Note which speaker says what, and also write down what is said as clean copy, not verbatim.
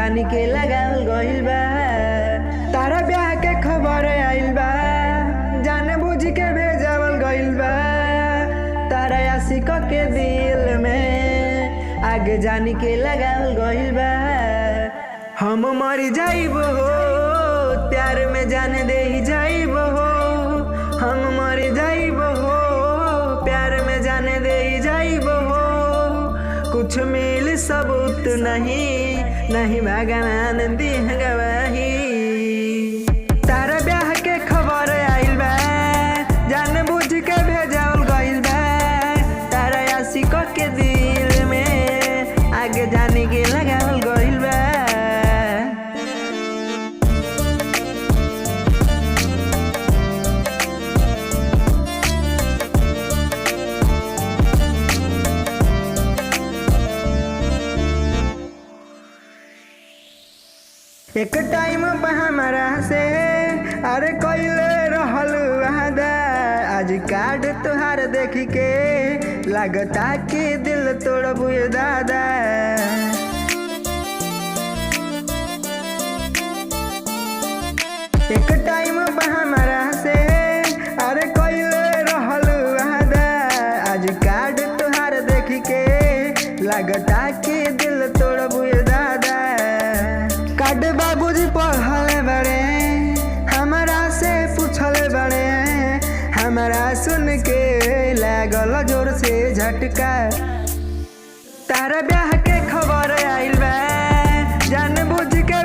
Speaker 1: जानी के लगावल गइल बा। तारा ब्याह के खबर आइल बा, जाने बुझ के भेजावल गइल बा। तारा आशिक के दिल में आगे जानी के लगावल गइल बा। हम मर जाइब हो प्यार में जाने दे ही जाइब हो। हम मर जाइब हो प्यार में जाने दे ही जाइब हो। कुछ मिल सबूत नहीं भगवान दी गवाही। तारा ब्याह के खबर आइल बा, जान बुझ के भेजावल गइल बा। तारा आशिक के दिल में आगे जाने के लगावल गइल बा। एक टाइम हमारा से अरे कइले रहल वादा, आज कार्ड तुहार देख के लगता कि दिल तोड़बू दादा। एक टाइम हमारा से अरे कइले रहल वादा, आज कार्ड तुहार देख के लगता कि दिल तोड़बू दादा। कार्ड बाबूजी पढ़ल बड़े, हमारा से पूछल बड़े, हमारा सुन के लागल जोर से झटका। तारा ब्याह के खबर आइल बा, जान बुझ के